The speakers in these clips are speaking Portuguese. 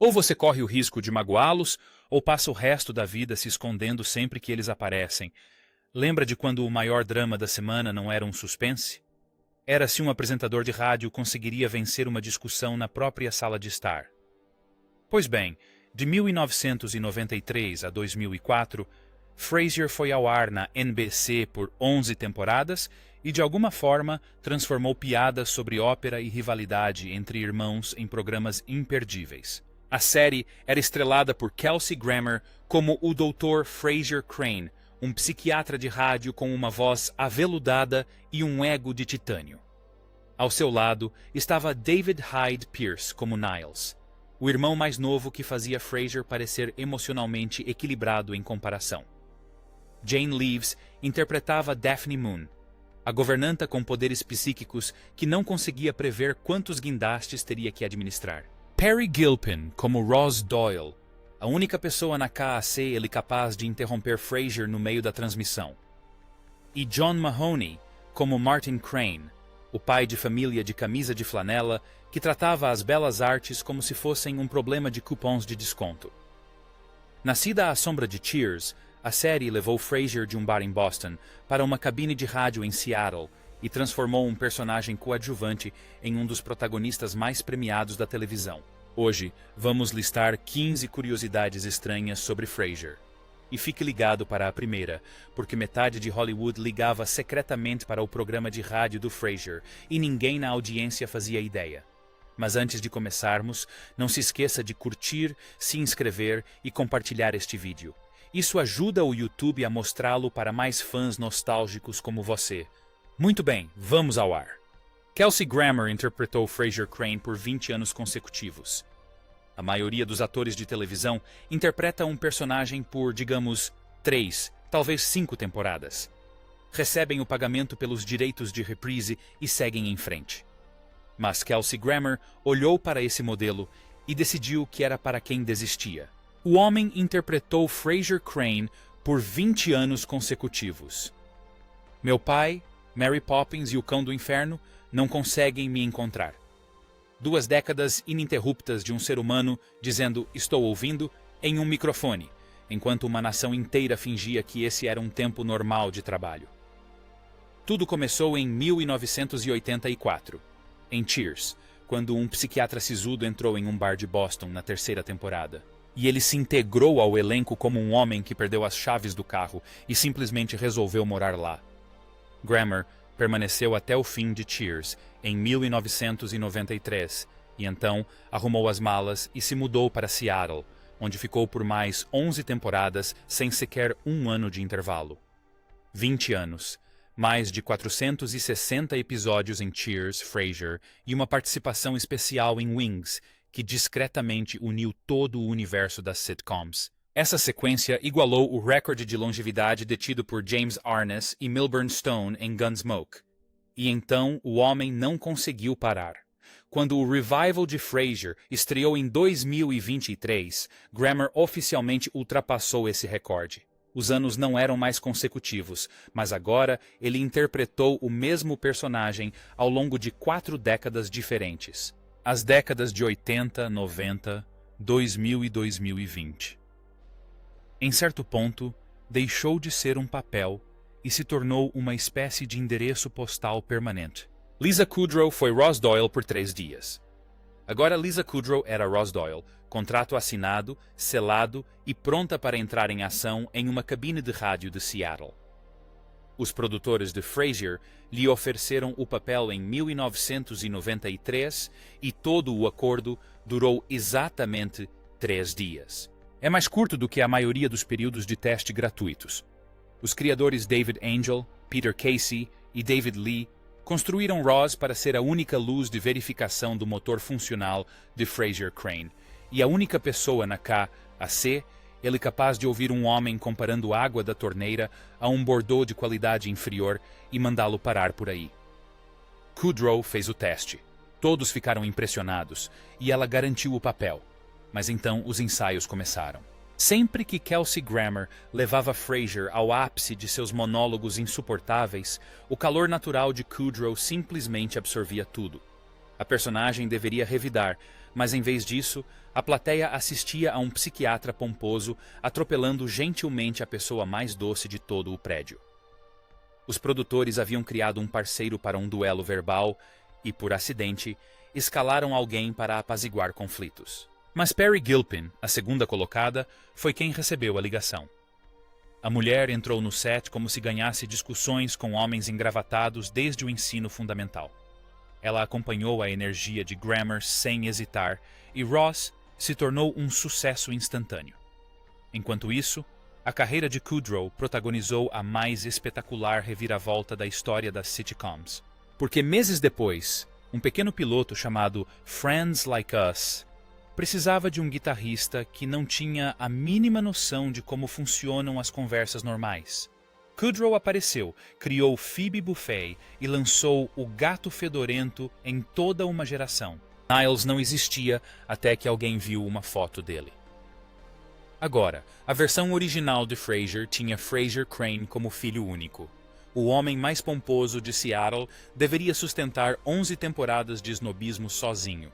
Ou você corre o risco de magoá-los, ou passa o resto da vida se escondendo sempre que eles aparecem. Lembra de quando o maior drama da semana não era um suspense? Era se um apresentador de rádio conseguiria vencer uma discussão na própria sala de estar. Pois bem, de 1993 a 2004, Frasier foi ao ar na NBC por 11 temporadas e, de alguma forma, transformou piadas sobre ópera e rivalidade entre irmãos em programas imperdíveis. A série era estrelada por Kelsey Grammer como o Dr. Frasier Crane, um psiquiatra de rádio com uma voz aveludada e um ego de titânio. Ao seu lado estava David Hyde Pierce como Niles, o irmão mais novo que fazia Frasier parecer emocionalmente equilibrado em comparação. Jane Leeves interpretava Daphne Moon, a governanta com poderes psíquicos que não conseguia prever quantos guindastes teria que administrar. Perry Gilpin como Ross Doyle, a única pessoa na KAC capaz de interromper Frasier no meio da transmissão. E John Mahoney como Martin Crane, o pai de família de camisa de flanela que tratava as belas artes como se fossem um problema de cupons de desconto. Nascida à sombra de Cheers, a série levou Frasier de um bar em Boston para uma cabine de rádio em Seattle e transformou um personagem coadjuvante em um dos protagonistas mais premiados da televisão. Hoje, vamos listar 15 curiosidades estranhas sobre Frasier. E fique ligado para a primeira, porque metade de Hollywood ligava secretamente para o programa de rádio do Frasier e ninguém na audiência fazia ideia. Mas antes de começarmos, não se esqueça de curtir, se inscrever e compartilhar este vídeo. Isso ajuda o YouTube a mostrá-lo para mais fãs nostálgicos como você. Muito bem, vamos ao ar. Kelsey Grammer interpretou Frasier Crane por 20 anos consecutivos. A maioria dos atores de televisão interpreta um personagem por, digamos, 3, talvez 5 temporadas. Recebem o pagamento pelos direitos de reprise e seguem em frente. Mas Kelsey Grammer olhou para esse modelo e decidiu que era para quem desistia. O homem interpretou Frasier Crane por 20 anos consecutivos. Meu pai, Mary Poppins e o Cão do Inferno não conseguem me encontrar. 2 décadas ininterruptas de um ser humano dizendo "estou ouvindo" em um microfone, enquanto uma nação inteira fingia que esse era um tempo normal de trabalho. Tudo começou em 1984, em Cheers, quando um psiquiatra sisudo entrou em um bar de Boston na 3ª temporada. E ele se integrou ao elenco como um homem que perdeu as chaves do carro e simplesmente resolveu morar lá. Grammer permaneceu até o fim de Cheers, em 1993, e então arrumou as malas e se mudou para Seattle, onde ficou por mais 11 temporadas sem sequer um ano de intervalo. 20 anos, mais de 460 episódios em Cheers, Frasier e uma participação especial em Wings, que discretamente uniu todo o universo das sitcoms. Essa sequência igualou o recorde de longevidade detido por James Arness e Milburn Stone em Gunsmoke. E então o homem não conseguiu parar. Quando o revival de Frasier estreou em 2023, Grammer oficialmente ultrapassou esse recorde. Os anos não eram mais consecutivos, mas agora ele interpretou o mesmo personagem ao longo de 4 décadas diferentes. As décadas de 80, 90, 2000 e 2020. Em certo ponto, deixou de ser um papel e se tornou uma espécie de endereço postal permanente. Lisa Kudrow foi Ross Doyle por 3 dias. Agora Lisa Kudrow era Ross Doyle, contrato assinado, selado e pronta para entrar em ação em uma cabine de rádio de Seattle. Os produtores de Frasier lhe ofereceram o papel em 1993 e todo o acordo durou exatamente 3 dias. É mais curto do que a maioria dos períodos de teste gratuitos. Os criadores David Angel, Peter Casey e David Lee construíram Ross para ser a única luz de verificação do motor funcional de Frasier Crane e a única pessoa na KAC ele capaz de ouvir um homem comparando água da torneira a um Bordeaux de qualidade inferior e mandá-lo parar por aí. Kudrow fez o teste. Todos ficaram impressionados e ela garantiu o papel. Mas então os ensaios começaram. Sempre que Kelsey Grammer levava Frasier ao ápice de seus monólogos insuportáveis, o calor natural de Kudrow simplesmente absorvia tudo. A personagem deveria revidar, mas em vez disso, a plateia assistia a um psiquiatra pomposo atropelando gentilmente a pessoa mais doce de todo o prédio. Os produtores haviam criado um parceiro para um duelo verbal e, por acidente, escalaram alguém para apaziguar conflitos. Mas Peri Gilpin, a segunda colocada, foi quem recebeu a ligação. A mulher entrou no set como se ganhasse discussões com homens engravatados desde o ensino fundamental. Ela acompanhou a energia de Grammer sem hesitar e Ross se tornou um sucesso instantâneo. Enquanto isso, a carreira de Kudrow protagonizou a mais espetacular reviravolta da história das sitcoms. Porque meses depois, um pequeno piloto chamado Friends Like Us precisava de um guitarrista que não tinha a mínima noção de como funcionam as conversas normais. Kudrow apareceu, criou Phoebe Buffay e lançou O Gato Fedorento em toda uma geração. Niles não existia até que alguém viu uma foto dele. Agora, a versão original de Frasier tinha Frasier Crane como filho único. O homem mais pomposo de Seattle deveria sustentar 11 temporadas de snobismo sozinho.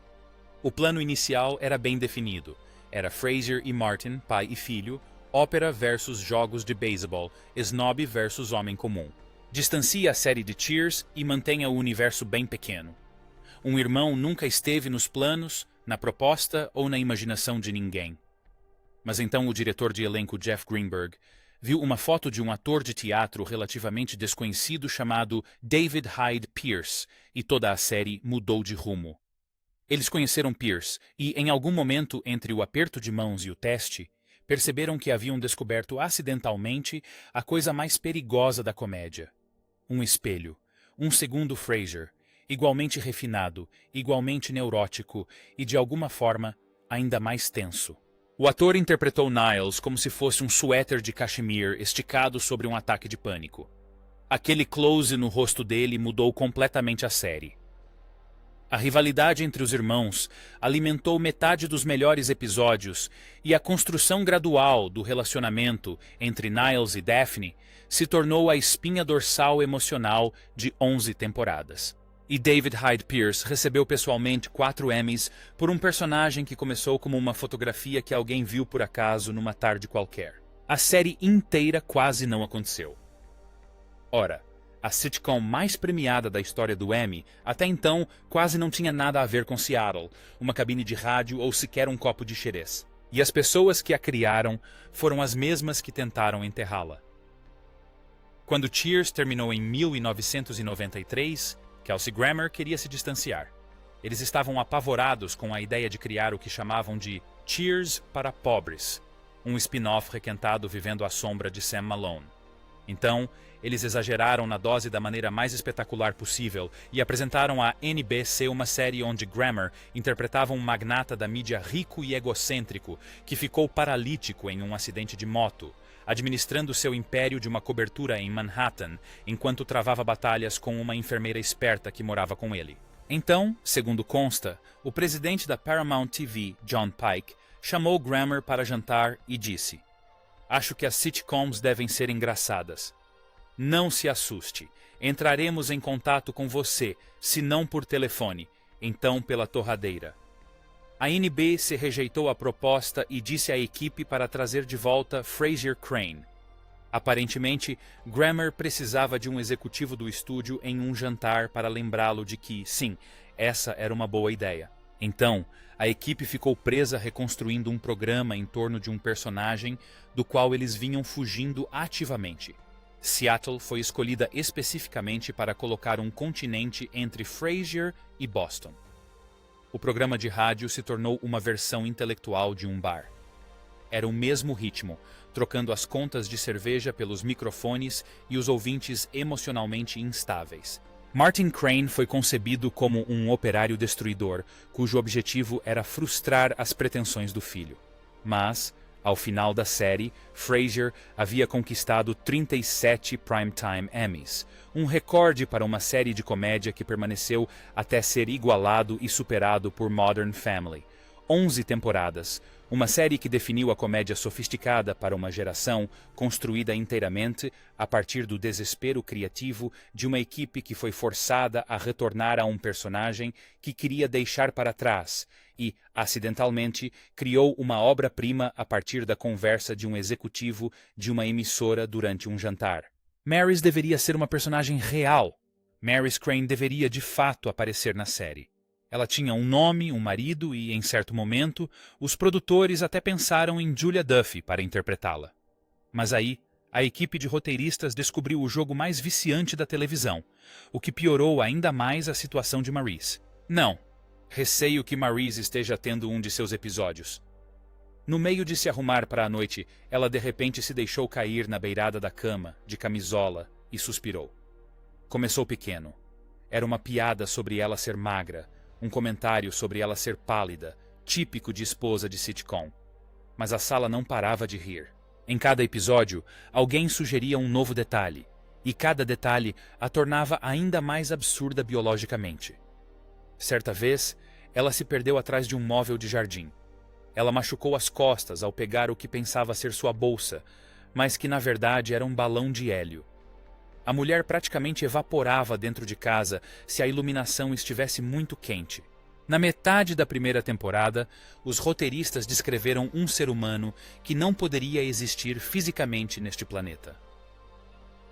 O plano inicial era bem definido. Era Frasier e Martin, pai e filho, ópera versus jogos de beisebol, snob versus homem comum. Distancie a série de Cheers e mantenha o universo bem pequeno. Um irmão nunca esteve nos planos, na proposta ou na imaginação de ninguém. Mas então o diretor de elenco Jeff Greenberg viu uma foto de um ator de teatro relativamente desconhecido chamado David Hyde Pierce e toda a série mudou de rumo. Eles conheceram Pierce e, em algum momento entre o aperto de mãos e o teste, perceberam que haviam descoberto acidentalmente a coisa mais perigosa da comédia. Um espelho, um segundo Frasier, igualmente refinado, igualmente neurótico e, de alguma forma, ainda mais tenso. O ator interpretou Niles como se fosse um suéter de cachemir esticado sobre um ataque de pânico. Aquele close no rosto dele mudou completamente a série. A rivalidade entre os irmãos alimentou metade dos melhores episódios e a construção gradual do relacionamento entre Niles e Daphne se tornou a espinha dorsal emocional de 11 temporadas. E David Hyde Pierce recebeu pessoalmente 4 Emmys por um personagem que começou como uma fotografia que alguém viu por acaso numa tarde qualquer. A série inteira quase não aconteceu. Ora, a sitcom mais premiada da história do Emmy, até então, quase não tinha nada a ver com Seattle, uma cabine de rádio ou sequer um copo de xerez. E as pessoas que a criaram foram as mesmas que tentaram enterrá-la. Quando Cheers terminou em 1993, Kelsey Grammer queria se distanciar. Eles estavam apavorados com a ideia de criar o que chamavam de Cheers para pobres, um spin-off requentado vivendo à sombra de Sam Malone. Então, eles exageraram na dose da maneira mais espetacular possível e apresentaram a NBC uma série onde Grammer interpretava um magnata da mídia rico e egocêntrico que ficou paralítico em um acidente de moto, administrando seu império de uma cobertura em Manhattan, enquanto travava batalhas com uma enfermeira esperta que morava com ele. Então, segundo consta, o presidente da Paramount TV, John Pike, chamou Grammer para jantar e disse: "Acho que as sitcoms devem ser engraçadas. Não se assuste. Entraremos em contato com você, se não por telefone, então pela torradeira." A NBC rejeitou a proposta e disse à equipe para trazer de volta Frasier Crane. Aparentemente, Grammer precisava de um executivo do estúdio em um jantar para lembrá-lo de que, sim, essa era uma boa ideia. Então, a equipe ficou presa reconstruindo um programa em torno de um personagem do qual eles vinham fugindo ativamente. Seattle foi escolhida especificamente para colocar um continente entre Frasier e Boston. O programa de rádio se tornou uma versão intelectual de um bar. Era o mesmo ritmo, trocando as contas de cerveja pelos microfones e os ouvintes emocionalmente instáveis. Martin Crane foi concebido como um operário destruidor, cujo objetivo era frustrar as pretensões do filho. Mas, ao final da série, Frasier havia conquistado 37 Primetime Emmys, um recorde para uma série de comédia que permaneceu até ser igualado e superado por Modern Family. 11 temporadas, Uma série que definiu a comédia sofisticada para uma geração construída inteiramente a partir do desespero criativo de uma equipe que foi forçada a retornar a um personagem que queria deixar para trás e, acidentalmente, criou uma obra-prima a partir da conversa de um executivo de uma emissora durante um jantar. Maryse deveria ser uma personagem real. Maryse Crane deveria de fato aparecer na série. Ela tinha um nome, um marido e, em certo momento, os produtores até pensaram em Julia Duffy para interpretá-la. Mas aí, a equipe de roteiristas descobriu o jogo mais viciante da televisão, o que piorou ainda mais a situação de Maryse. Não, receio que Maryse esteja tendo um de seus episódios. No meio de se arrumar para a noite, ela de repente se deixou cair na beirada da cama, de camisola, e suspirou. Começou pequeno. Era uma piada sobre ela ser magra, um comentário sobre ela ser pálida, típico de esposa de sitcom. Mas a sala não parava de rir. Em cada episódio, alguém sugeria um novo detalhe, e cada detalhe a tornava ainda mais absurda biologicamente. Certa vez, ela se perdeu atrás de um móvel de jardim. Ela machucou as costas ao pegar o que pensava ser sua bolsa, mas que na verdade era um balão de hélio. A mulher praticamente evaporava dentro de casa se a iluminação estivesse muito quente. Na metade da primeira temporada, os roteiristas descreveram um ser humano que não poderia existir fisicamente neste planeta.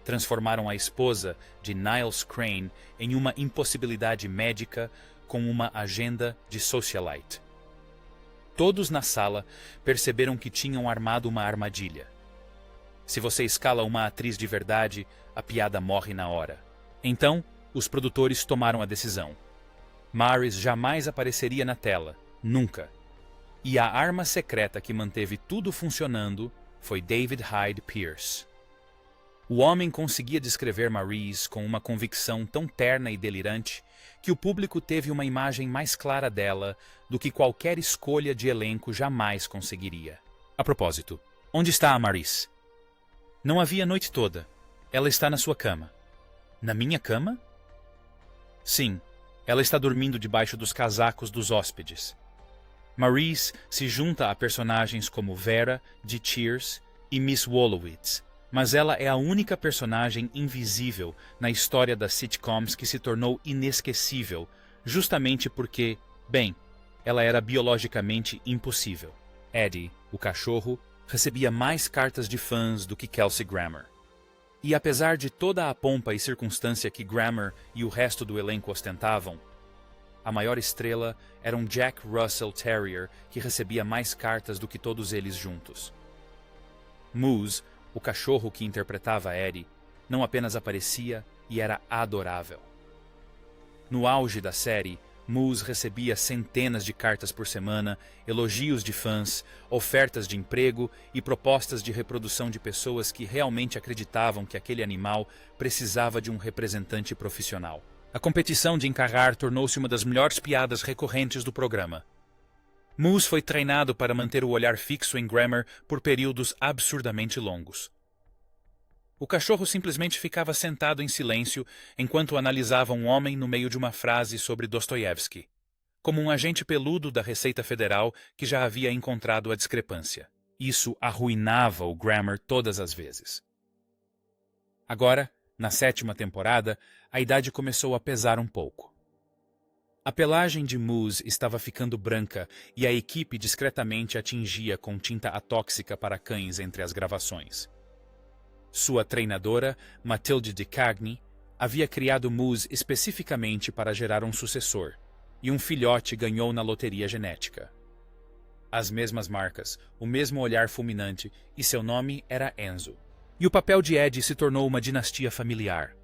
Transformaram a esposa de Niles Crane em uma impossibilidade médica com uma agenda de socialite. Todos na sala perceberam que tinham armado uma armadilha. Se você escala uma atriz de verdade, a piada morre na hora. Então, os produtores tomaram a decisão. Maryse jamais apareceria na tela, nunca. E a arma secreta que manteve tudo funcionando foi David Hyde Pierce. O homem conseguia descrever Maryse com uma convicção tão terna e delirante que o público teve uma imagem mais clara dela do que qualquer escolha de elenco jamais conseguiria. A propósito, onde está a Maryse? Não havia noite toda. Ela está na sua cama. Na minha cama? Sim, ela está dormindo debaixo dos casacos dos hóspedes. Maryse se junta a personagens como Vera, de Cheers, e Miss Wolowitz, mas ela é a única personagem invisível na história das sitcoms que se tornou inesquecível, justamente porque, bem, ela era biologicamente impossível. Eddie, o cachorro, recebia mais cartas de fãs do que Kelsey Grammer. E apesar de toda a pompa e circunstância que Grammer e o resto do elenco ostentavam, a maior estrela era um Jack Russell Terrier que recebia mais cartas do que todos eles juntos. Moose, o cachorro que interpretava Eddie, não apenas aparecia e era adorável. No auge da série, Moose recebia centenas de cartas por semana, elogios de fãs, ofertas de emprego e propostas de reprodução de pessoas que realmente acreditavam que aquele animal precisava de um representante profissional. A competição de encarrar tornou-se uma das melhores piadas recorrentes do programa. Moose foi treinado para manter o olhar fixo em Grammer por períodos absurdamente longos. O cachorro simplesmente ficava sentado em silêncio enquanto analisava um homem no meio de uma frase sobre Dostoiévski, como um agente peludo da Receita Federal que já havia encontrado a discrepância. Isso arruinava o Grammer todas as vezes. Agora, na 7ª temporada, a idade começou a pesar um pouco. A pelagem de Moose estava ficando branca e a equipe discretamente a tingia com tinta atóxica para cães entre as gravações. Sua treinadora, Mathilde de Cagny, havia criado Moose especificamente para gerar um sucessor, e um filhote ganhou na loteria genética. As mesmas marcas, o mesmo olhar fulminante, e seu nome era Enzo. E o papel de Eddie se tornou uma dinastia familiar.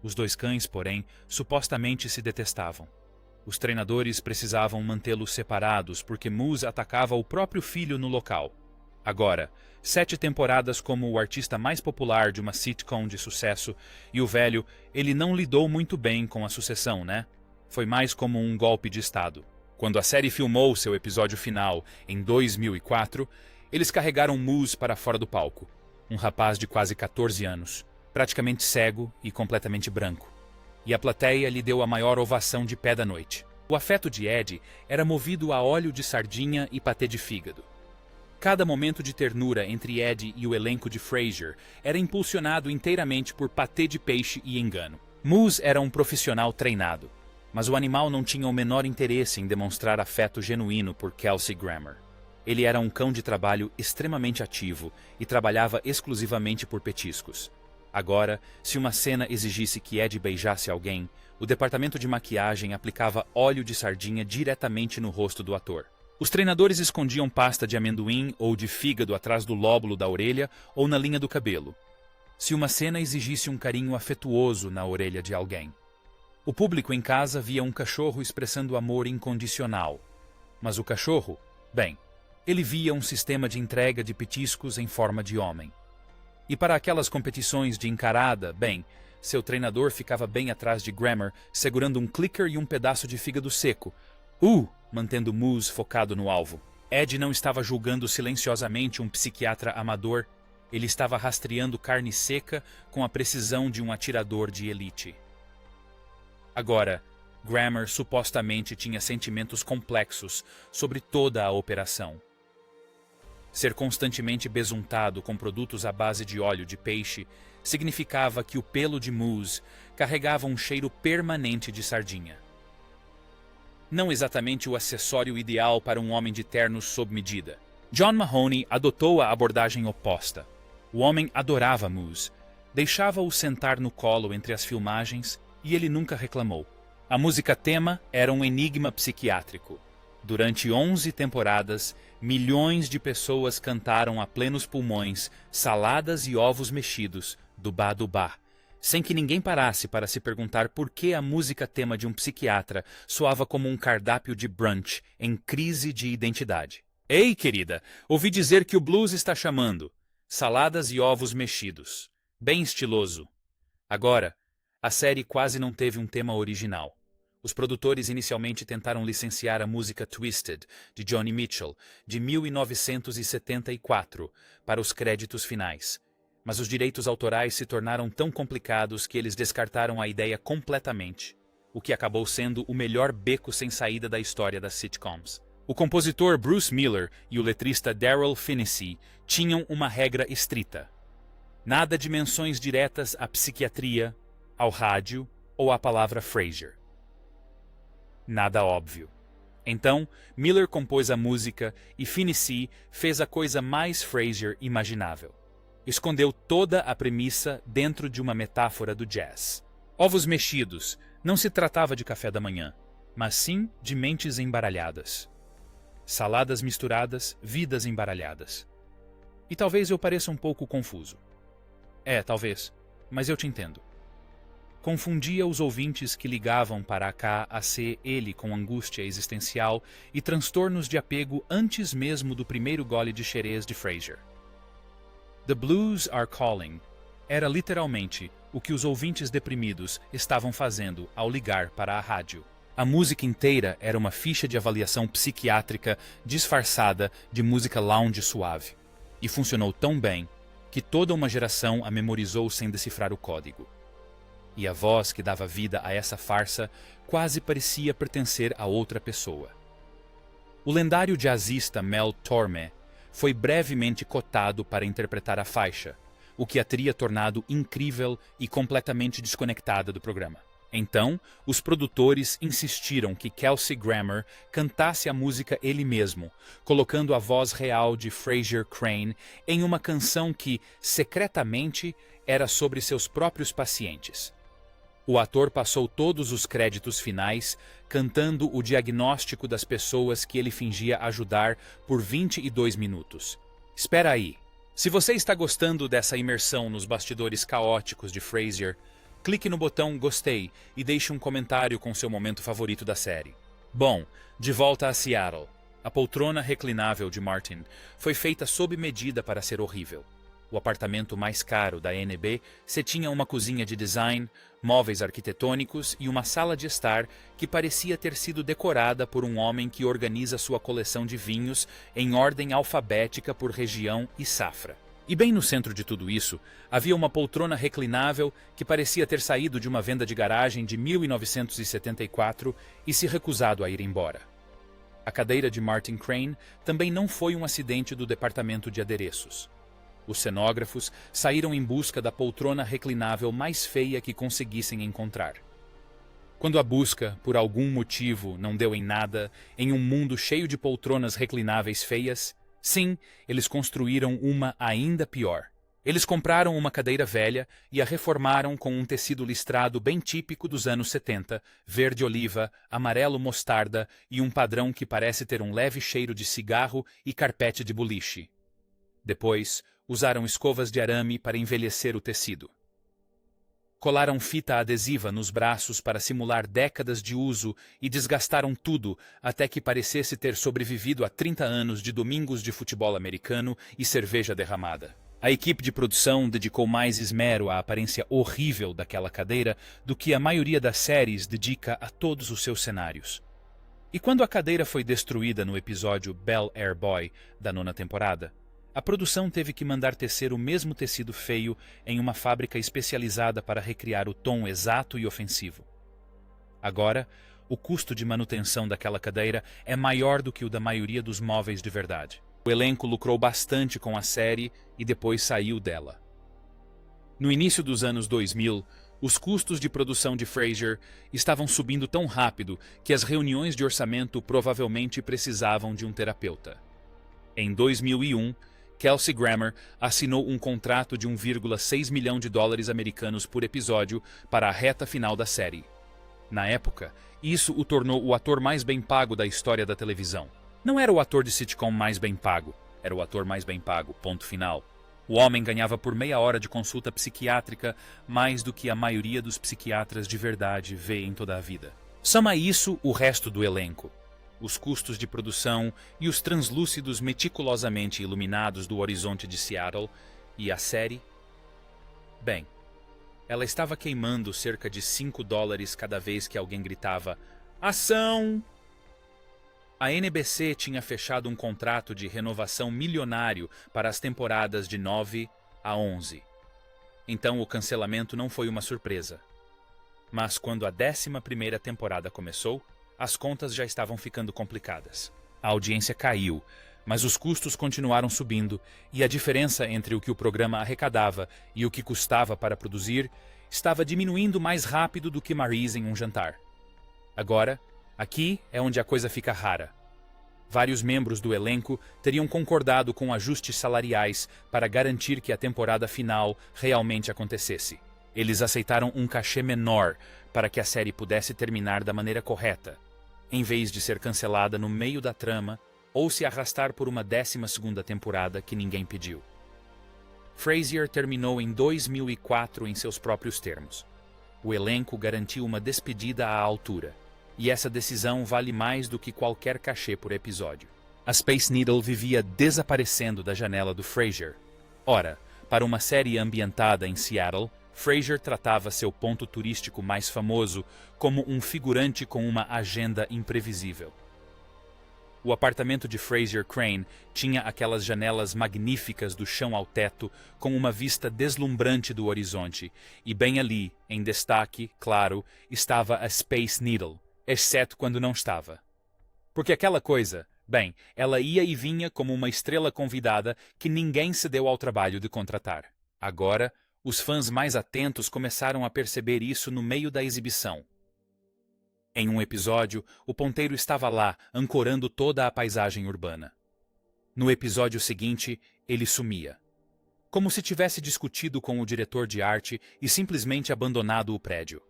Os dois cães, porém, supostamente se detestavam. Os treinadores precisavam mantê-los separados porque Moose atacava o próprio filho no local. Agora, 7 temporadas como o artista mais popular de uma sitcom de sucesso, e o velho, ele não lidou muito bem com a sucessão, né? Foi mais como um golpe de estado. Quando a série filmou seu episódio final, em 2004, eles carregaram Moose para fora do palco. Um rapaz de quase 14 anos, praticamente cego e completamente branco. E a plateia lhe deu a maior ovação de pé da noite. O afeto de Eddie era movido a óleo de sardinha e patê de fígado. Cada momento de ternura entre Ed e o elenco de Frasier era impulsionado inteiramente por patê de peixe e engano. Moose era um profissional treinado, mas o animal não tinha o menor interesse em demonstrar afeto genuíno por Kelsey Grammer. Ele era um cão de trabalho extremamente ativo e trabalhava exclusivamente por petiscos. Agora, se uma cena exigisse que Ed beijasse alguém, o departamento de maquiagem aplicava óleo de sardinha diretamente no rosto do ator. Os treinadores escondiam pasta de amendoim ou de fígado atrás do lóbulo da orelha ou na linha do cabelo. Se uma cena exigisse um carinho afetuoso na orelha de alguém. O público em casa via um cachorro expressando amor incondicional. Mas o cachorro, bem, ele via um sistema de entrega de petiscos em forma de homem. E para aquelas competições de encarada, bem, seu treinador ficava bem atrás de Grammer, segurando um clicker e um pedaço de fígado seco. Mantendo Moose focado no alvo. Ed não estava julgando silenciosamente um psiquiatra amador. Ele estava rastreando carne seca com a precisão de um atirador de elite. Agora, Grammer supostamente tinha sentimentos complexos sobre toda a operação. Ser constantemente besuntado com produtos à base de óleo de peixe significava que o pelo de Moose carregava um cheiro permanente de sardinha. Não exatamente o acessório ideal para um homem de ternos sob medida. John Mahoney adotou a abordagem oposta. O homem adorava Moose, deixava-o sentar no colo entre as filmagens e ele nunca reclamou. A música tema era um enigma psiquiátrico. Durante 11 temporadas, milhões de pessoas cantaram a plenos pulmões saladas e ovos mexidos, dubá dubá, sem que ninguém parasse para se perguntar por que a música tema de um psiquiatra soava como um cardápio de brunch em crise de identidade. Ei, querida, ouvi dizer que o blues está chamando. Saladas e ovos mexidos. Bem estiloso. Agora, a série quase não teve um tema original. Os produtores inicialmente tentaram licenciar a música Twisted, de Joni Mitchell, de 1974, para os créditos finais. Mas os direitos autorais se tornaram tão complicados que eles descartaram a ideia completamente, o que acabou sendo o melhor beco sem saída da história das sitcoms. O compositor Bruce Miller e o letrista Darrell Finney tinham uma regra estrita. Nada de menções diretas à psiquiatria, ao rádio ou à palavra Frasier. Nada óbvio. Então, Miller compôs a música e Finney fez a coisa mais Frasier imaginável. Escondeu toda a premissa dentro de uma metáfora do jazz. Ovos mexidos não se tratava de café da manhã, mas sim de mentes embaralhadas. Saladas misturadas, vidas embaralhadas. E talvez eu pareça um pouco confuso. Talvez, mas eu te entendo. Confundia os ouvintes que ligavam para cá a ser ele com angústia existencial e transtornos de apego antes mesmo do primeiro gole de xerez de Frasier. The Blues Are Calling era literalmente o que os ouvintes deprimidos estavam fazendo ao ligar para a rádio. A música inteira era uma ficha de avaliação psiquiátrica disfarçada de música lounge suave. E funcionou tão bem que toda uma geração a memorizou sem decifrar o código. E a voz que dava vida a essa farsa quase parecia pertencer a outra pessoa. O lendário jazzista Mel Torme foi brevemente cotado para interpretar a faixa, o que a teria tornado incrível e completamente desconectada do programa. Então, os produtores insistiram que Kelsey Grammer cantasse a música ele mesmo, colocando a voz real de Frasier Crane em uma canção que, secretamente, era sobre seus próprios pacientes. O ator passou todos os créditos finais cantando o diagnóstico das pessoas que ele fingia ajudar por 22 minutos. Espera aí. Se você está gostando dessa imersão nos bastidores caóticos de Frasier, clique no botão Gostei e deixe um comentário com seu momento favorito da série. Bom, de volta a Seattle. A poltrona reclinável de Martin foi feita sob medida para ser horrível. O apartamento mais caro da NB tinha uma cozinha de design, móveis arquitetônicos e uma sala de estar que parecia ter sido decorada por um homem que organiza sua coleção de vinhos em ordem alfabética por região e safra. E bem no centro de tudo isso, havia uma poltrona reclinável que parecia ter saído de uma venda de garagem de 1974 e se recusado a ir embora. A cadeira de Martin Crane também não foi um acidente do departamento de adereços. Os cenógrafos saíram em busca da poltrona reclinável mais feia que conseguissem encontrar. Quando a busca, por algum motivo, não deu em nada, em um mundo cheio de poltronas reclináveis feias, sim, eles construíram uma ainda pior. Eles compraram uma cadeira velha e a reformaram com um tecido listrado bem típico dos anos 70, verde-oliva, amarelo mostarda e um padrão que parece ter um leve cheiro de cigarro e carpete de boliche. Depois, usaram escovas de arame para envelhecer o tecido. Colaram fita adesiva nos braços para simular décadas de uso e desgastaram tudo até que parecesse ter sobrevivido a 30 anos de domingos de futebol americano e cerveja derramada. A equipe de produção dedicou mais esmero à aparência horrível daquela cadeira do que a maioria das séries dedica a todos os seus cenários. E quando a cadeira foi destruída no episódio Bel Air Boy da 9ª temporada, a produção teve que mandar tecer o mesmo tecido feio em uma fábrica especializada para recriar o tom exato e ofensivo. Agora, o custo de manutenção daquela cadeira é maior do que o da maioria dos móveis de verdade. O elenco lucrou bastante com a série e depois saiu dela. No início dos anos 2000, os custos de produção de Frasier estavam subindo tão rápido que as reuniões de orçamento provavelmente precisavam de um terapeuta. Em 2001, Kelsey Grammer assinou um contrato de 1,6 milhão de dólares americanos por episódio para a reta final da série. Na época, isso o tornou o ator mais bem pago da história da televisão. Não era o ator de sitcom mais bem pago, era o ator mais bem pago, ponto final. O homem ganhava por meia hora de consulta psiquiátrica mais do que a maioria dos psiquiatras de verdade vê em toda a vida. Soma a isso o resto do elenco. Os custos de produção e os translúcidos meticulosamente iluminados do horizonte de Seattle e a série? Bem, ela estava queimando cerca de $5 cada vez que alguém gritava "Ação!". A NBC tinha fechado um contrato de renovação milionário para as temporadas de 9 a 11. Então o cancelamento não foi uma surpresa. Mas quando a 11ª temporada começou, as contas já estavam ficando complicadas. A audiência caiu, mas os custos continuaram subindo e a diferença entre o que o programa arrecadava e o que custava para produzir estava diminuindo mais rápido do que Maryse em um jantar. Agora, aqui é onde a coisa fica rara. Vários membros do elenco teriam concordado com ajustes salariais para garantir que a temporada final realmente acontecesse. Eles aceitaram um cachê menor para que a série pudesse terminar da maneira correta, em vez de ser cancelada no meio da trama ou se arrastar por uma 12ª temporada que ninguém pediu. Frasier terminou em 2004 em seus próprios termos. O elenco garantiu uma despedida à altura, e essa decisão vale mais do que qualquer cachê por episódio. A Space Needle vivia desaparecendo da janela do Frasier. Ora, para uma série ambientada em Seattle, Frasier tratava seu ponto turístico mais famoso como um figurante com uma agenda imprevisível. O apartamento de Frasier Crane tinha aquelas janelas magníficas do chão ao teto, com uma vista deslumbrante do horizonte, e bem ali, em destaque, claro, estava a Space Needle, exceto quando não estava. Porque aquela coisa, bem, ela ia e vinha como uma estrela convidada que ninguém se deu ao trabalho de contratar. Agora, os fãs mais atentos começaram a perceber isso no meio da exibição. Em um episódio, o ponteiro estava lá, ancorando toda a paisagem urbana. No episódio seguinte, ele sumia. Como se tivesse discutido com o diretor de arte e simplesmente abandonado o prédio.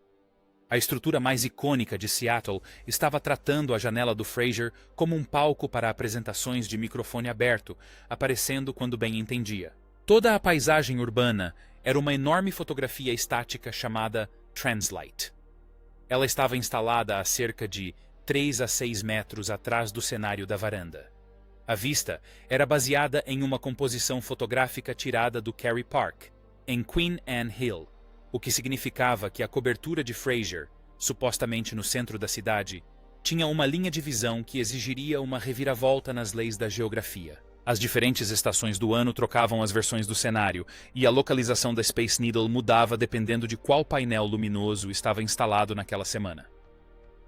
A estrutura mais icônica de Seattle estava tratando a janela do Frasier como um palco para apresentações de microfone aberto, aparecendo quando bem entendia. Toda a paisagem urbana era uma enorme fotografia estática chamada Translite. Ela estava instalada a cerca de 3 a 6 metros atrás do cenário da varanda. A vista era baseada em uma composição fotográfica tirada do Kerry Park, em Queen Anne Hill, o que significava que a cobertura de Frasier, supostamente no centro da cidade, tinha uma linha de visão que exigiria uma reviravolta nas leis da geografia. As diferentes estações do ano trocavam as versões do cenário, e a localização da Space Needle mudava dependendo de qual painel luminoso estava instalado naquela semana.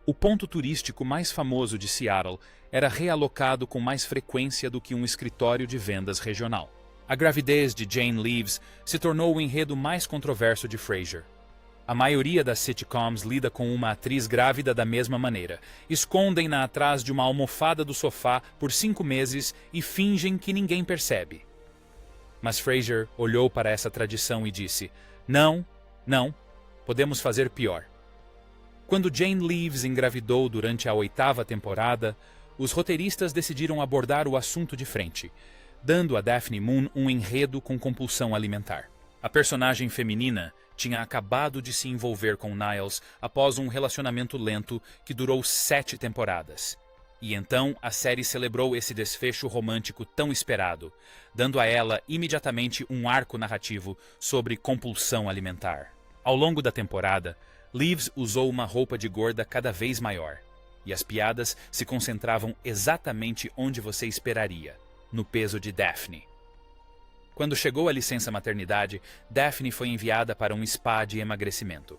O ponto turístico mais famoso de Seattle era realocado com mais frequência do que um escritório de vendas regional. A gravidez de Jane Leaves se tornou o enredo mais controverso de Frasier. A maioria das sitcoms lida com uma atriz grávida da mesma maneira. Escondem-na atrás de uma almofada do sofá por 5 meses e fingem que ninguém percebe. Mas Frasier olhou para essa tradição e disse: Não, podemos fazer pior. Quando Jane Leaves engravidou durante a 8ª temporada, os roteiristas decidiram abordar o assunto de frente, dando a Daphne Moon um enredo com compulsão alimentar. A personagem feminina tinha acabado de se envolver com Niles após um relacionamento lento que durou 7 temporadas. E então a série celebrou esse desfecho romântico tão esperado, dando a ela imediatamente um arco narrativo sobre compulsão alimentar. Ao longo da temporada, Leaves usou uma roupa de gorda cada vez maior, e as piadas se concentravam exatamente onde você esperaria, no peso de Daphne. Quando chegou a licença maternidade, Daphne foi enviada para um spa de emagrecimento.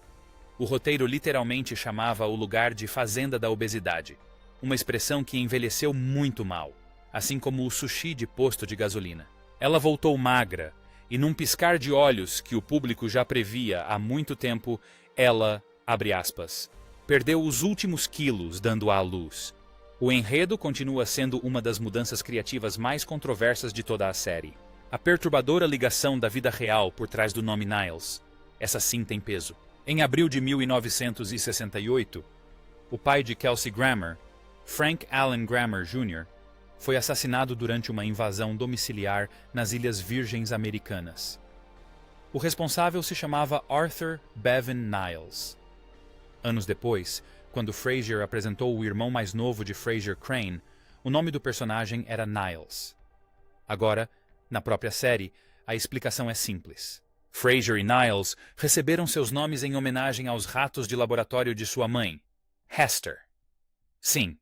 O roteiro literalmente chamava o lugar de Fazenda da Obesidade, uma expressão que envelheceu muito mal, assim como o sushi de posto de gasolina. Ela voltou magra, e num piscar de olhos que o público já previa há muito tempo, ela, abre aspas, perdeu os últimos quilos dando à luz. O enredo continua sendo uma das mudanças criativas mais controversas de toda a série. A perturbadora ligação da vida real por trás do nome Niles. Essa sim tem peso. Em abril de 1968, o pai de Kelsey Grammer, Frank Allen Grammer Jr., foi assassinado durante uma invasão domiciliar nas Ilhas Virgens Americanas. O responsável se chamava Arthur Bevan Niles. Anos depois, quando Frasier apresentou o irmão mais novo de Frasier, Crane, o nome do personagem era Niles. Agora, na própria série, a explicação é simples. Frasier e Niles receberam seus nomes em homenagem aos ratos de laboratório de sua mãe, Hester. Sim,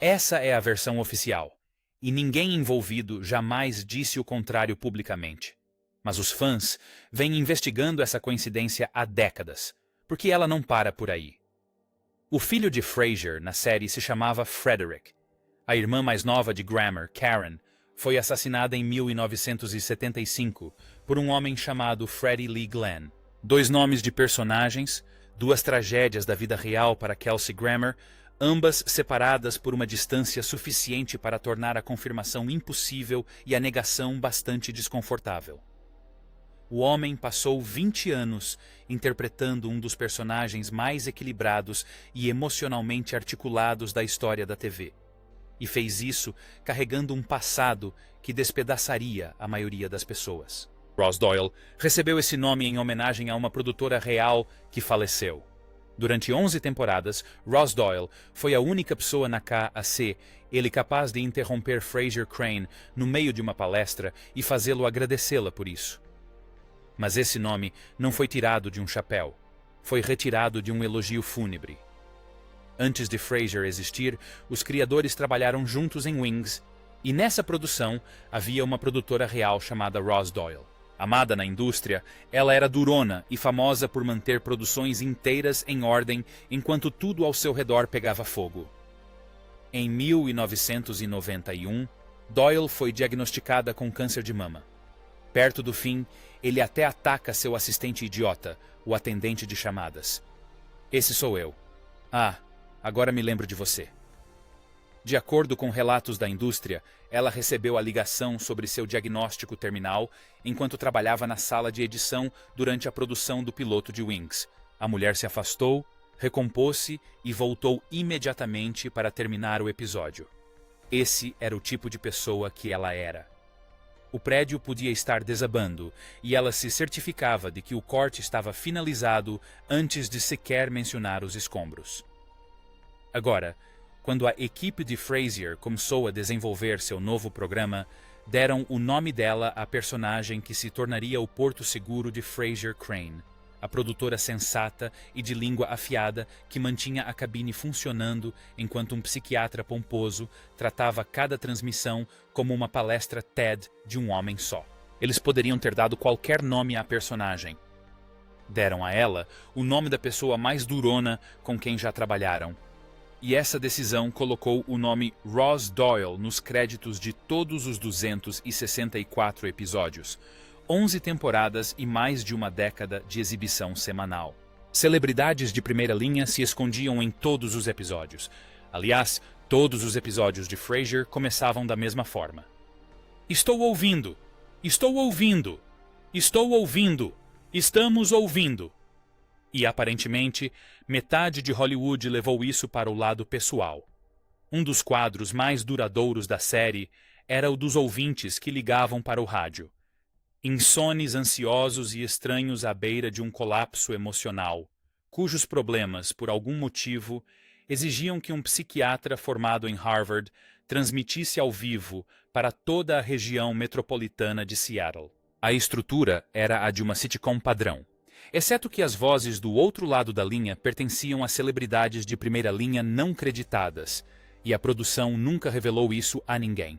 essa é a versão oficial, e ninguém envolvido jamais disse o contrário publicamente. Mas os fãs vêm investigando essa coincidência há décadas, porque ela não para por aí. O filho de Frasier na série se chamava Frederick. A irmã mais nova de Grammer, Karen, foi assassinada em 1975 por um homem chamado Freddie Lee Glenn. 2 nomes de personagens, 2 tragédias da vida real para Kelsey Grammer, ambas separadas por uma distância suficiente para tornar a confirmação impossível e a negação bastante desconfortável. O homem passou 20 anos interpretando um dos personagens mais equilibrados e emocionalmente articulados da história da TV. E fez isso carregando um passado que despedaçaria a maioria das pessoas. Ross Doyle recebeu esse nome em homenagem a uma produtora real que faleceu. Durante 11 temporadas, Ross Doyle foi a única pessoa na K a ser ele capaz de interromper Frasier Crane no meio de uma palestra e fazê-lo agradecê-la por isso. Mas esse nome não foi tirado de um chapéu. Foi retirado de um elogio fúnebre. Antes de Frasier existir, os criadores trabalharam juntos em Wings, e nessa produção havia uma produtora real chamada Ross Doyle. Amada na indústria, ela era durona e famosa por manter produções inteiras em ordem enquanto tudo ao seu redor pegava fogo. Em 1991, Doyle foi diagnosticada com câncer de mama. Perto do fim, ele até ataca seu assistente idiota, o atendente de chamadas. Esse sou eu. Ah, agora me lembro de você. De acordo com relatos da indústria, ela recebeu a ligação sobre seu diagnóstico terminal enquanto trabalhava na sala de edição durante a produção do piloto de Wings. A mulher se afastou, recompôs-se e voltou imediatamente para terminar o episódio. Esse era o tipo de pessoa que ela era. O prédio podia estar desabando e ela se certificava de que o corte estava finalizado antes de sequer mencionar os escombros. Agora, quando a equipe de Frasier começou a desenvolver seu novo programa, deram o nome dela à personagem que se tornaria o porto seguro de Frasier Crane, a produtora sensata e de língua afiada que mantinha a cabine funcionando enquanto um psiquiatra pomposo tratava cada transmissão como uma palestra TED de um homem só. Eles poderiam ter dado qualquer nome à personagem. Deram a ela o nome da pessoa mais durona com quem já trabalharam. E essa decisão colocou o nome Ross Doyle nos créditos de todos os 264 episódios, 11 temporadas e mais de uma década de exibição semanal. Celebridades de primeira linha se escondiam em todos os episódios. Aliás, todos os episódios de Frasier começavam da mesma forma. Estou ouvindo! Estou ouvindo! Estou ouvindo! Estamos ouvindo! E, aparentemente, metade de Hollywood levou isso para o lado pessoal. Um dos quadros mais duradouros da série era o dos ouvintes que ligavam para o rádio. Insones, ansiosos e estranhos à beira de um colapso emocional, cujos problemas, por algum motivo, exigiam que um psiquiatra formado em Harvard transmitisse ao vivo para toda a região metropolitana de Seattle. A estrutura era a de uma sitcom padrão, exceto que as vozes do outro lado da linha pertenciam a celebridades de primeira linha não creditadas, e a produção nunca revelou isso a ninguém.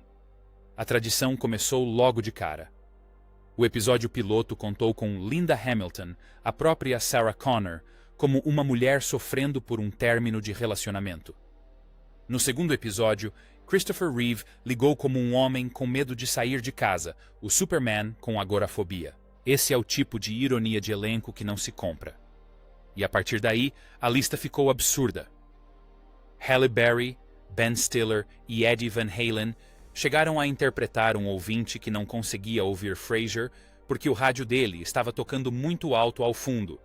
A tradição começou logo de cara. O episódio piloto contou com Linda Hamilton, a própria Sarah Connor, como uma mulher sofrendo por um término de relacionamento. No segundo episódio, Christopher Reeve ligou como um homem com medo de sair de casa, o Superman com agorafobia. Esse é o tipo de ironia de elenco que não se compra. E a partir daí, a lista ficou absurda. Halle Berry, Ben Stiller e Eddie Van Halen chegaram a interpretar um ouvinte que não conseguia ouvir Frasier porque o rádio dele estava tocando muito alto ao fundo,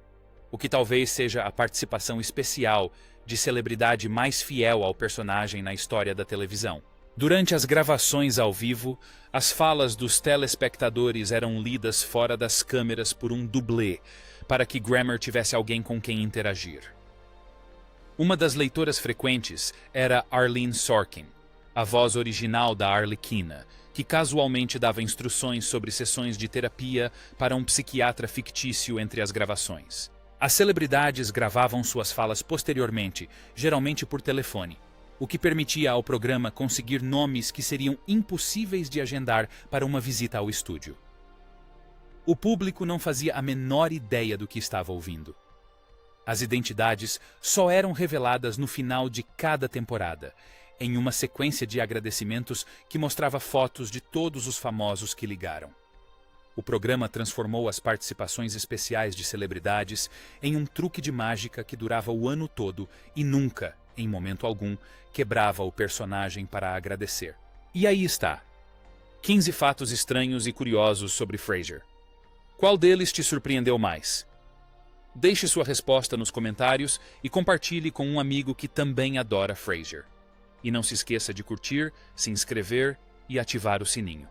o que talvez seja a participação especial de celebridade mais fiel ao personagem na história da televisão. Durante as gravações ao vivo, as falas dos telespectadores eram lidas fora das câmeras por um dublê, para que Grammer tivesse alguém com quem interagir. Uma das leitoras frequentes era Arlene Sorkin, a voz original da Arlequina, que casualmente dava instruções sobre sessões de terapia para um psiquiatra fictício entre as gravações. As celebridades gravavam suas falas posteriormente, geralmente por telefone, o que permitia ao programa conseguir nomes que seriam impossíveis de agendar para uma visita ao estúdio. O público não fazia a menor ideia do que estava ouvindo. As identidades só eram reveladas no final de cada temporada, em uma sequência de agradecimentos que mostrava fotos de todos os famosos que ligaram. O programa transformou as participações especiais de celebridades em um truque de mágica que durava o ano todo e nunca, em momento algum, quebrava o personagem para agradecer. E aí está. 15 fatos estranhos e curiosos sobre Frasier. Qual deles te surpreendeu mais? Deixe sua resposta nos comentários e compartilhe com um amigo que também adora Frasier. E não se esqueça de curtir, se inscrever e ativar o sininho.